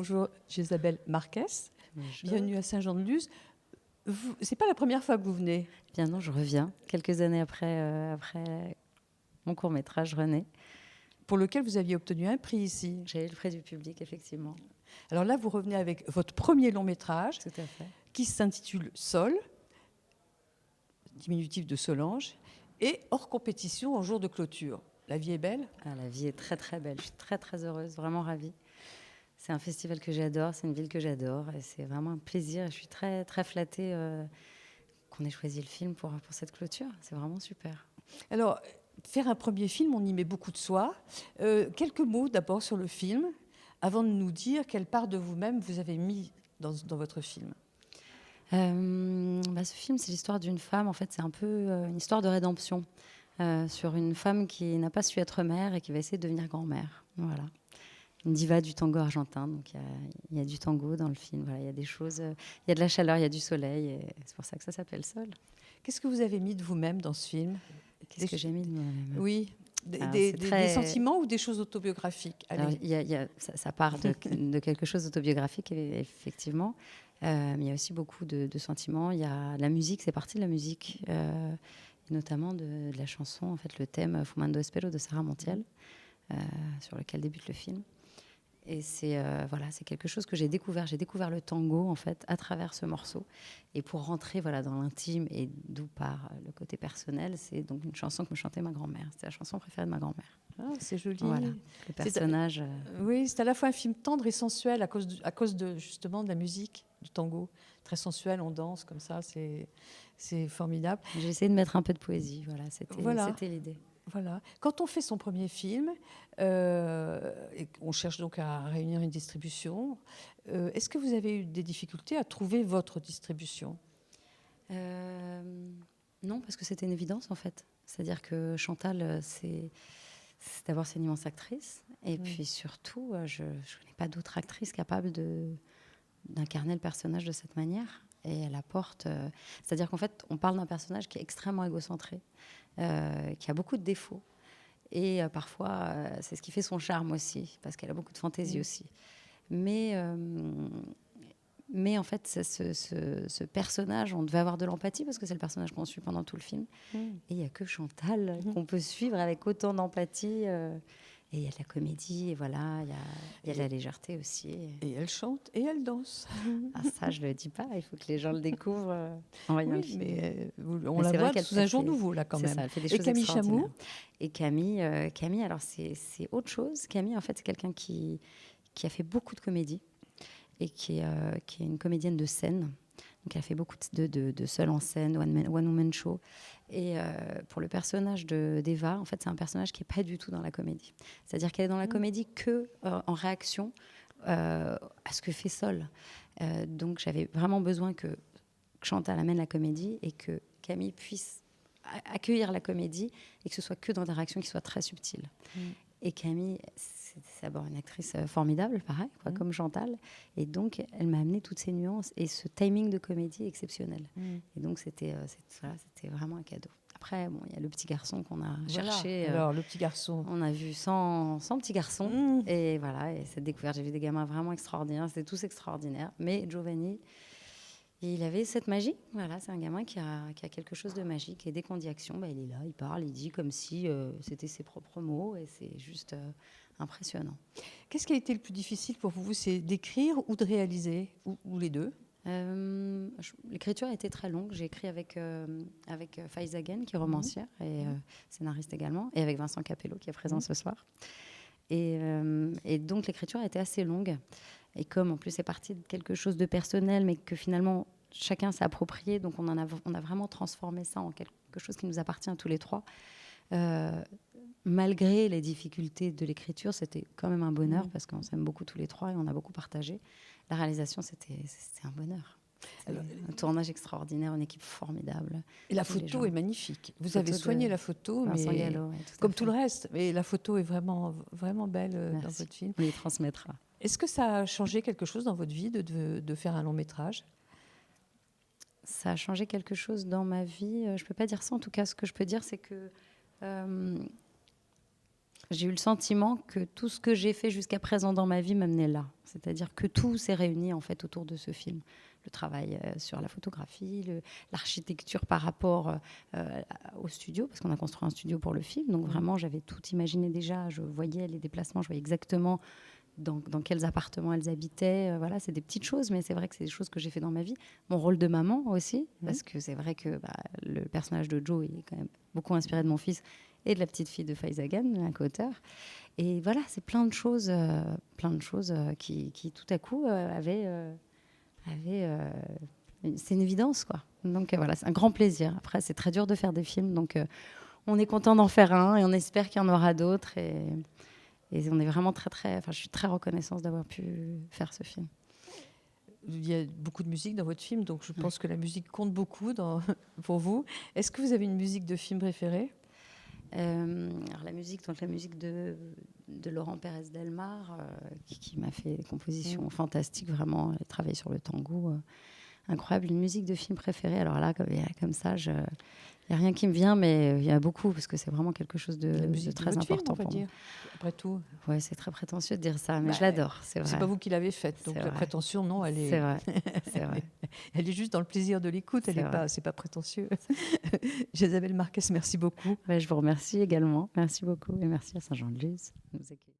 Bonjour, Isabelle Marquez. Bonjour. Bienvenue à Saint-Jean-de-Luz. C'est pas la première fois que vous venez? Bien non, je reviens quelques années après mon court-métrage René. Pour lequel vous aviez obtenu un prix ici. J'ai eu le prix du public, effectivement. Alors là, vous revenez avec votre premier long-métrage Tout à fait. qui s'intitule Sol, diminutif de Solange, et hors compétition en jour de clôture. La vie est belle? Ah, la vie est très très belle. Je suis très très heureuse, vraiment ravie. C'est un festival que j'adore, c'est une ville que j'adore, et c'est vraiment un plaisir. Je suis très très flattée qu'on ait choisi le film pour cette clôture. C'est vraiment super. Alors, faire un premier film, on y met beaucoup de soi. Quelques mots d'abord sur le film, avant de nous dire quelle part de vous-même vous avez mis dans votre film. Ce film, c'est l'histoire d'une femme. En fait, c'est un peu une histoire de rédemption sur une femme qui n'a pas su être mère et qui va essayer de devenir grand-mère. Voilà. Une diva du tango argentin. Donc, il y a du tango dans le film. Voilà, il y a des choses. Il y a de la chaleur, il y a du soleil. Et c'est pour ça que ça s'appelle Sol. Qu'est-ce que vous avez mis de vous-même dans ce film? Qu'est-ce que j'ai mis de moi-même? Oui, Alors, des sentiments ou des choses autobiographiques? Alors, ça part de quelque chose d'autobiographique, effectivement. Mais il y a aussi beaucoup de sentiments. Il y a la musique, c'est parti de la musique, et notamment de la chanson, en fait, le thème Fumando Espero de Sarah Montiel, sur lequel débute le film. Et c'est quelque chose que j'ai découvert. J'ai découvert le tango, en fait, à travers ce morceau. Et pour rentrer dans l'intime, et d'où part le côté personnel, c'est donc une chanson que me chantait ma grand-mère. C'est la chanson préférée de ma grand-mère. Ah, c'est joli. Voilà, le personnage. Oui, c'est à la fois un film tendre et sensuel à cause de justement de la musique du tango. Très sensuel, on danse comme ça, c'est formidable. J'ai essayé de mettre un peu de poésie, c'était l'idée. Voilà. Quand on fait son premier film, et on cherche donc à réunir une distribution, est-ce que vous avez eu des difficultés à trouver votre distribution? Non, parce que c'était une évidence en fait. C'est-à-dire que Chantal, d'abord c'est une immense actrice, et puis surtout, je ne connais pas d'autres actrices capables d'incarner le personnage de cette manière. Et elle apporte... c'est-à-dire qu'en fait, on parle d'un personnage qui est extrêmement égocentré, qui a beaucoup de défauts. Et parfois, c'est ce qui fait son charme aussi, parce qu'elle a beaucoup de fantaisie aussi. Mais en fait, ce personnage, on devait avoir de l'empathie, parce que c'est le personnage qu'on suit pendant tout le film. Et il n'y a que Chantal qu'on peut suivre avec autant d'empathie. Et il y a de la comédie, et voilà, il y a de la légèreté aussi. Et elle chante et elle danse. Ah, ça, je ne le dis pas, il faut que les gens le découvrent en voyant le film. Mais on la voit sous un jour nouveau, là, quand même. C'est ça, elle fait des et choses Camille Chamou? Et Camille, alors c'est autre chose. Camille, en fait, c'est quelqu'un qui a fait beaucoup de comédie, et qui est une comédienne de scène. Donc elle a fait beaucoup de seul en scène, one woman show. Et pour le personnage d'Eva, en fait, c'est un personnage qui n'est pas du tout dans la comédie. C'est-à-dire qu'elle est dans la comédie que en réaction à ce que fait Sol. Donc j'avais vraiment besoin que Chantal amène la comédie et que Camille puisse accueillir la comédie, et que ce soit que dans des réactions qui soient très subtiles. Et Camille, c'est d'abord une actrice formidable, pareil, comme Chantal. Et donc, elle m'a amené toutes ces nuances et ce timing de comédie exceptionnel. Et donc, c'était vraiment un cadeau. Après, bon, il y a le petit garçon qu'on a cherché. Alors, le petit garçon. On a vu 100 petits garçons. Et voilà, et cette découverte, j'ai vu des gamins vraiment extraordinaires. C'était tous extraordinaires. Mais Giovanni, il avait cette magie. Voilà, c'est un gamin qui a quelque chose de magique. Et dès qu'on dit action, il est là, il parle, il dit comme si c'était ses propres mots. Et c'est juste impressionnant. Qu'est-ce qui a été le plus difficile pour vous? C'est d'écrire ou de réaliser, ou les deux? L'écriture a été très longue. J'ai écrit avec Faiza Gen, qui est romancière et scénariste également, et avec Vincent Capello, qui est présent ce soir. Et donc l'écriture a été assez longue. Et comme en plus c'est parti de quelque chose de personnel, mais que finalement chacun s'est approprié, donc on a vraiment transformé ça en quelque chose qui nous appartient à tous les trois. Malgré les difficultés de l'écriture, c'était quand même un bonheur, parce qu'on s'aime beaucoup tous les trois et on a beaucoup partagé. La réalisation, c'était un bonheur. Un tournage extraordinaire, une équipe formidable. Et la photo est magnifique. Vous avez soigné la photo, mais Gallo, comme tout le reste. Mais la photo est vraiment, vraiment belle dans votre film. On les transmettra. Est-ce que ça a changé quelque chose dans votre vie de faire un long métrage? Ça a changé quelque chose dans ma vie. Je ne peux pas dire ça. En tout cas, ce que je peux dire, c'est que j'ai eu le sentiment que tout ce que j'ai fait jusqu'à présent dans ma vie m'amenait là. C'est-à-dire que tout s'est réuni en fait autour de ce film. Le travail sur la photographie, l'architecture par rapport au studio, parce qu'on a construit un studio pour le film. Donc vraiment, j'avais tout imaginé déjà. Je voyais les déplacements, je voyais exactement dans quels appartements elles habitaient. Voilà, c'est des petites choses, mais c'est vrai que c'est des choses que j'ai fait dans ma vie. Mon rôle de maman aussi, parce que c'est vrai que le personnage de Joe est quand même beaucoup inspiré de mon fils et de la petite fille de Faiza Khan, la co-auteure. Et voilà, c'est plein de choses qui tout à coup c'est une évidence, quoi. Donc voilà, c'est un grand plaisir. Après, c'est très dur de faire des films, donc on est content d'en faire un et on espère qu'il y en aura d'autres. Et on est vraiment je suis très reconnaissante d'avoir pu faire ce film. Il y a beaucoup de musique dans votre film, donc je pense que la musique compte beaucoup pour vous. Est-ce que vous avez une musique de film préférée ? Alors la musique de Laurent Pérez Delmar, qui m'a fait des compositions fantastiques, vraiment. Elle a travaillé sur le tango, incroyable. Une musique de film préférée. Alors là, comme ça, il n'y a rien qui me vient, mais il y a beaucoup, parce que c'est vraiment quelque chose de très important pour moi. Après tout. Ouais, c'est très prétentieux de dire ça, mais je l'adore, c'est vrai. C'est pas vous qui l'avez faite, donc la prétention, non, elle est... C'est vrai, c'est vrai. Elle est juste dans le plaisir de l'écoute, c'est pas prétentieux. Isabelle Marquez, merci beaucoup. Je vous remercie également, merci beaucoup, et merci à Saint-Jean-de-Luz de nous accueillir.